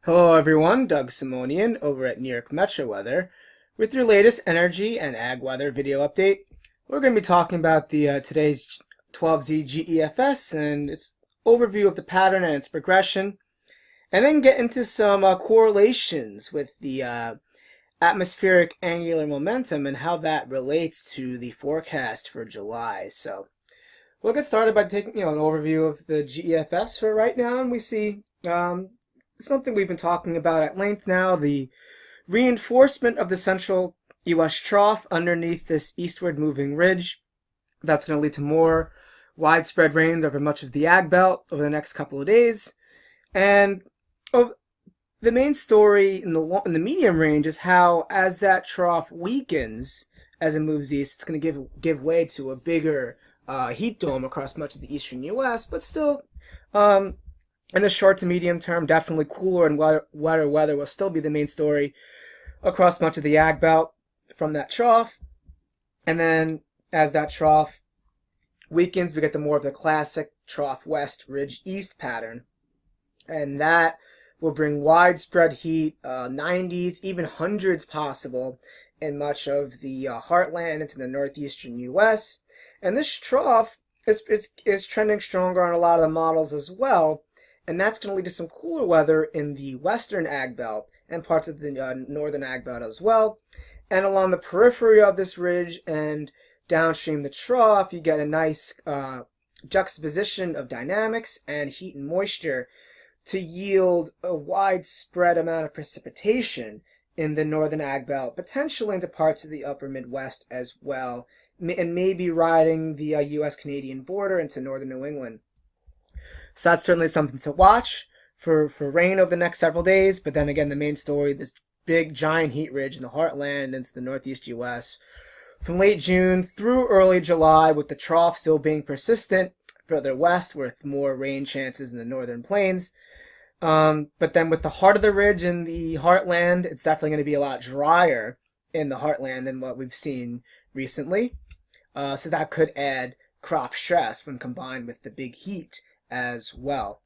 Hello everyone, Doug Simonian over at New York Metro Weather with your latest energy and ag weather video update. We're going to be talking about the today's 12Z GEFS and its overview of the pattern and its progression, and then get into some correlations with the atmospheric angular momentum and how that relates to the forecast for July. So we'll get started by taking an overview of the GEFS for right now, and we see something we've been talking about at length now, the reinforcement of the central U.S. trough underneath this eastward moving ridge. That's going to lead to more widespread rains over much of the ag belt over the next couple of days. And the main story in the medium range is how, as that trough weakens as it moves east, it's going to give way to a bigger heat dome across much of the eastern U.S., but still in the short to medium term, definitely cooler and wetter weather will still be the main story across much of the ag belt from that trough. And then as that trough weakens, we get the more of the classic trough west ridge east pattern. And that will bring widespread heat, 90s, even hundreds possible in much of the heartland into the northeastern U.S. And this trough is trending stronger on a lot of the models as well. And that's going to lead to some cooler weather in the western ag belt and parts of the northern ag belt as well. And along the periphery of this ridge and downstream the trough, you get a nice juxtaposition of dynamics and heat and moisture to yield a widespread amount of precipitation in the northern ag belt, potentially into parts of the upper Midwest as well, and maybe riding the U.S.-Canadian border into northern New England. So that's certainly something to watch for rain over the next several days. But then again, the main story, this big giant heat ridge in the heartland into the northeast U.S. from late June through early July, with the trough still being persistent further west with more rain chances in the northern plains. But then with the heart of the ridge in the heartland, it's definitely going to be a lot drier in the heartland than what we've seen recently. So that could add crop stress when combined with the big heat as well.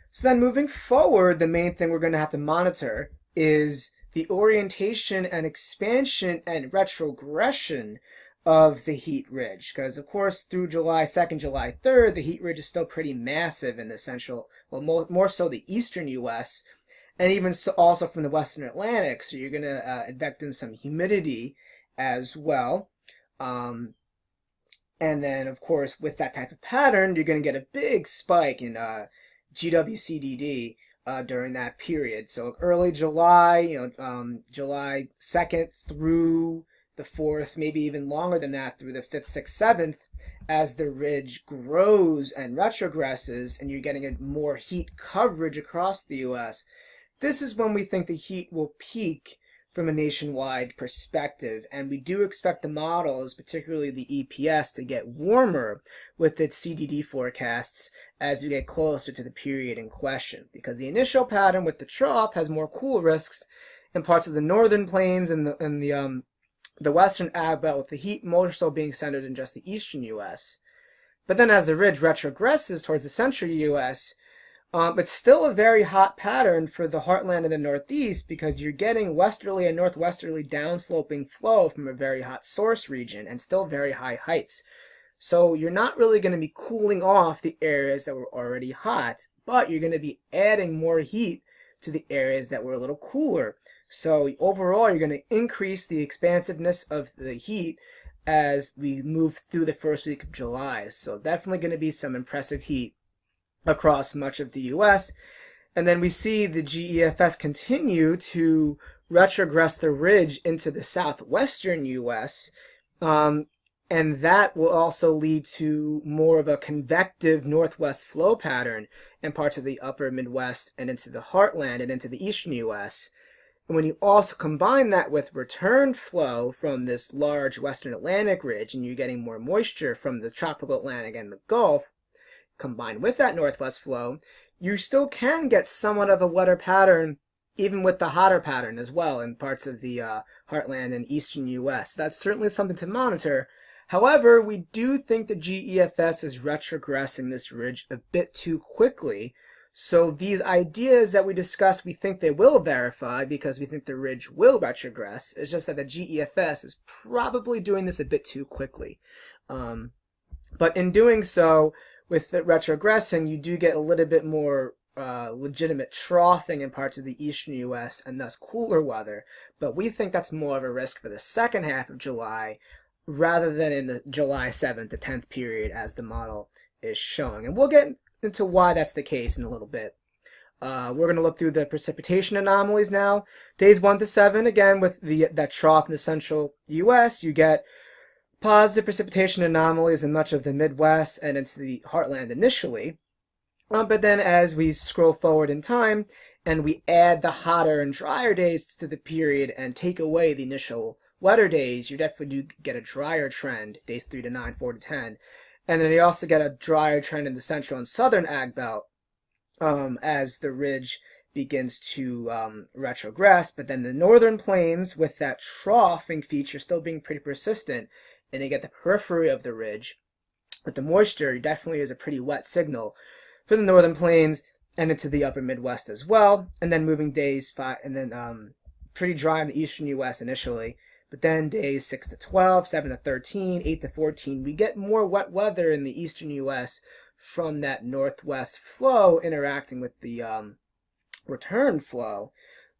So then moving forward, the main thing we're going to have to monitor is the orientation and expansion and retrogression of the heat ridge, because of course through July 2nd, July 3rd, the heat ridge is still pretty massive in the central, well, more so the eastern U.S., and even so also from the western Atlantic, so you're going to invect in some humidity as well. And then, of course, with that type of pattern, you're going to get a big spike in GWCDD during that period. So early July, July 2nd through the 4th, maybe even longer than that, through the 5th, 6th, 7th, as the ridge grows and retrogresses and you're getting a more heat coverage across the U.S. This is when we think the heat will peak from a nationwide perspective, and we do expect the models, particularly the EPS, to get warmer with its CDD forecasts as we get closer to the period in question, because the initial pattern with the trough has more cool risks in parts of the northern plains and the western ag belt, with the heat more so being centered in just the eastern U.S. But then as the ridge retrogresses towards the central U.S., it's still a very hot pattern for the heartland in the northeast, because you're getting westerly and northwesterly downsloping flow from a very hot source region and still very high heights. So you're not really going to be cooling off the areas that were already hot, but you're going to be adding more heat to the areas that were a little cooler. So overall, you're going to increase the expansiveness of the heat as we move through the first week of July. So definitely going to be some impressive heat across much of the U.S. And then we see the GEFS continue to retrogress the ridge into the southwestern U.S., and that will also lead to more of a convective northwest flow pattern in parts of the upper Midwest and into the heartland and into the eastern U.S. And when you also combine that with return flow from this large western Atlantic ridge, and you're getting more moisture from the tropical Atlantic and the Gulf, combined with that northwest flow, you still can get somewhat of a wetter pattern, even with the hotter pattern as well in parts of the heartland and eastern U.S. That's certainly something to monitor. However, we do think the GEFS is retrogressing this ridge a bit too quickly, So these ideas that we discussed, we think they will verify because we think the ridge will retrogress. It's just that the GEFS is probably doing this a bit too quickly. But in doing so, with the retrogressing, you do get a little bit more legitimate troughing in parts of the eastern U.S. and thus cooler weather. But we think that's more of a risk for the second half of July rather than in the July 7th to 10th period as the model is showing. And we'll get into why that's the case in a little bit. We're going to look through the precipitation anomalies now. Days 1 to 7, again, with that trough in the central U.S., you get positive precipitation anomalies in much of the Midwest and into the heartland initially. But then as we scroll forward in time and we add the hotter and drier days to the period and take away the initial wetter days, you definitely do get a drier trend, days 3 to 9, 4 to 10. And then you also get a drier trend in the central and southern ag belt as the ridge begins to retrogress. But then the northern plains, with that troughing feature still being pretty persistent, and you get the periphery of the ridge with the moisture, definitely is a pretty wet signal for the northern plains and into the upper Midwest as well. And then moving days 5, and then pretty dry in the eastern U.S. initially. But then days 6 to 12, 7 to 13, 8 to 14, we get more wet weather in the eastern U.S. from that northwest flow interacting with the return flow.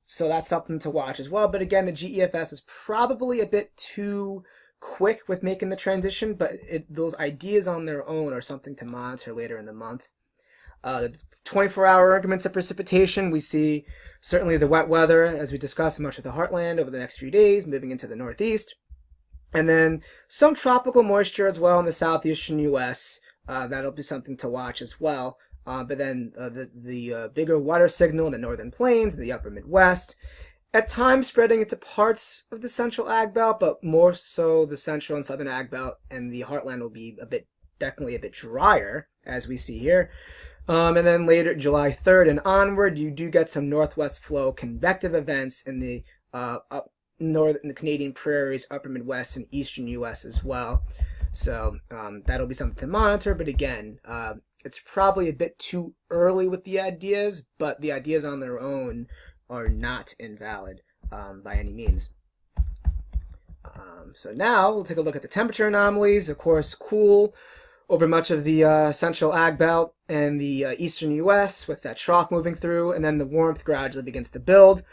So that's something to watch as well. But again, the GEFS is probably a bit too quick with making the transition, but those ideas on their own are something to monitor later in the month. 24-hour increments of precipitation, we see certainly the wet weather, as we discussed, in much of the heartland over the next few days, moving into the northeast. And then some tropical moisture as well in the southeastern U.S. That'll be something to watch as well. But then the bigger water signal in the northern plains, the upper Midwest, at times spreading into parts of the central ag belt, but more so the central and southern ag belt, and the heartland will be definitely a bit drier, as we see here. And then later, July 3rd and onward, you do get some northwest flow convective events in the in the Canadian prairies, upper Midwest, and eastern U.S. as well. So that'll be something to monitor. But again, it's probably a bit too early with the ideas, but the ideas on their own are not invalid by any means. So now we'll take a look at the temperature anomalies. Of course, cool over much of the central ag belt and the eastern U.S. with that trough moving through, and then the warmth gradually begins to build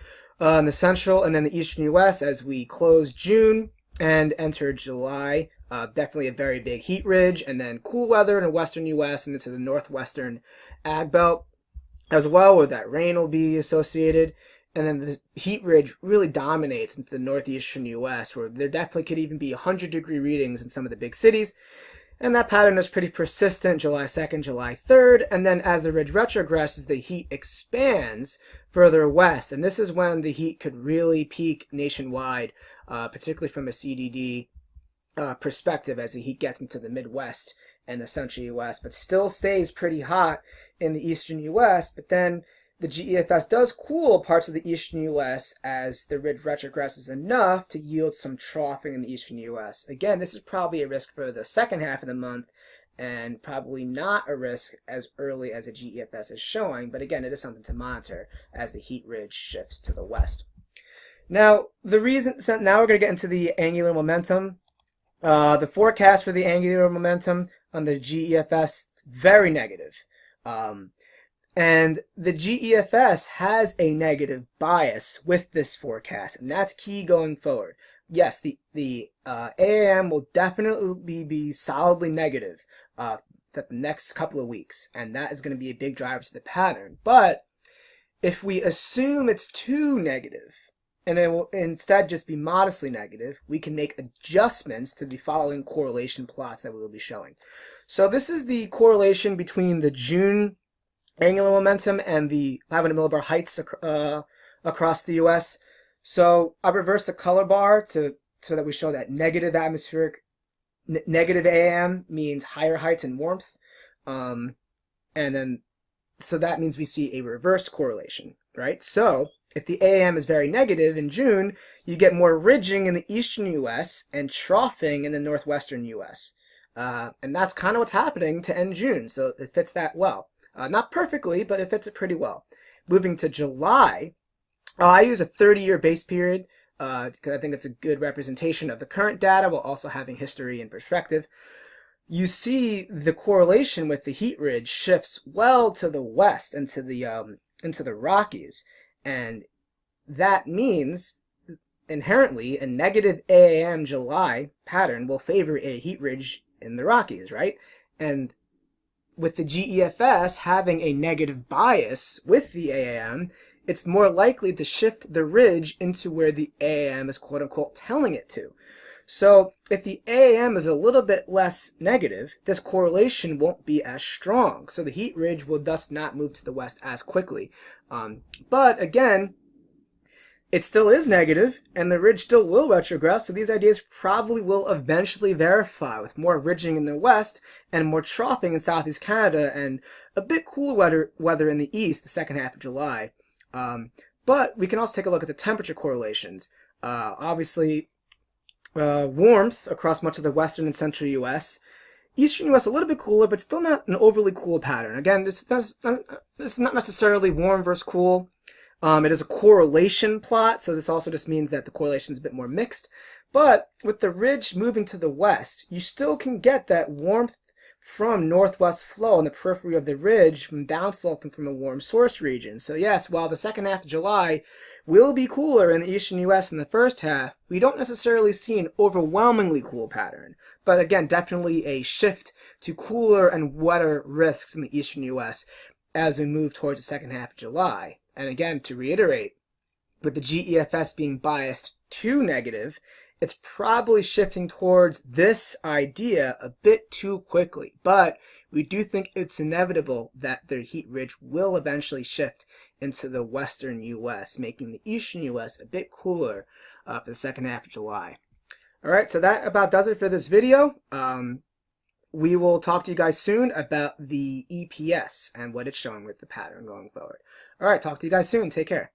in the central and then the eastern U.S. as we close June and enter July. Definitely a very big heat ridge, and then cool weather in the western U.S. and into the northwestern ag belt as well, where that rain will be associated. And then the heat ridge really dominates into the northeastern U.S., where there definitely could even be 100-degree readings in some of the big cities. And that pattern is pretty persistent July 2nd, July 3rd. And then as the ridge retrogresses, the heat expands further west. And this is when the heat could really peak nationwide, particularly from a CDD perspective, as the heat gets into the Midwest and the central U.S., but still stays pretty hot in the eastern U.S. But then the GEFS does cool parts of the eastern U.S. as the ridge retrogresses enough to yield some troughing in the eastern U.S. Again, this is probably a risk for the second half of the month and probably not a risk as early as the GEFS is showing, but again, it is something to monitor as the heat ridge shifts to the west. Now, now we're going to get into the angular momentum. The forecast for the angular momentum on the GEFS, very negative. And the GEFS has a negative bias with this forecast, and that's key going forward. Yes, the AAM will definitely be solidly negative the next couple of weeks, and that is going to be a big driver to the pattern. But if we assume it's too negative, and it will instead just be modestly negative, we can make adjustments to the following correlation plots that we will be showing. So this is the correlation between the June angular momentum and the 500 millibar heights across the U.S. So I'll reverse the color bar so that we show that negative atmospheric, negative AM means higher heights and warmth. And then, so that means we see a reverse correlation, right? So if the AM is very negative in June, you get more ridging in the eastern U.S. and troughing in the northwestern U.S. And that's kind of what's happening to end June, so it fits that well. Not perfectly, but it fits it pretty well. Moving to July, I use a 30-year base period because I think it's a good representation of the current data while also having history and perspective. You see the correlation with the heat ridge shifts well to the west into the Rockies, and that means inherently a negative AAM July pattern will favor a heat ridge in the Rockies, right? And with the GEFS having a negative bias with the AAM, it's more likely to shift the ridge into where the AAM is quote-unquote telling it to. So if the AAM is a little bit less negative, this correlation won't be as strong. So the heat ridge will thus not move to the west as quickly. But again, it still is negative, and the ridge still will retrogress, so these ideas probably will eventually verify with more ridging in the west and more troughing in southeast Canada and a bit cooler weather in the east the second half of July. But we can also take a look at the temperature correlations. Obviously, warmth across much of the western and central U.S. Eastern U.S. a little bit cooler, but still not an overly cool pattern. Again, this is not necessarily warm versus cool. It is a correlation plot, so this also just means that the correlation is a bit more mixed. But with the ridge moving to the west, you still can get that warmth from northwest flow on the periphery of the ridge from downsloping from a warm source region. So yes, while the second half of July will be cooler in the eastern U.S. in the first half, we don't necessarily see an overwhelmingly cool pattern. But again, definitely a shift to cooler and wetter risks in the eastern U.S. as we move towards the second half of July. And again, to reiterate, with the GEFS being biased to negative, it's probably shifting towards this idea a bit too quickly. But we do think it's inevitable that the heat ridge will eventually shift into the western U.S., making the eastern U.S. a bit cooler for the second half of July. All right, so that about does it for this video. We will talk to you guys soon about the EPS and what it's showing with the pattern going forward. All right, talk to you guys soon. Take care.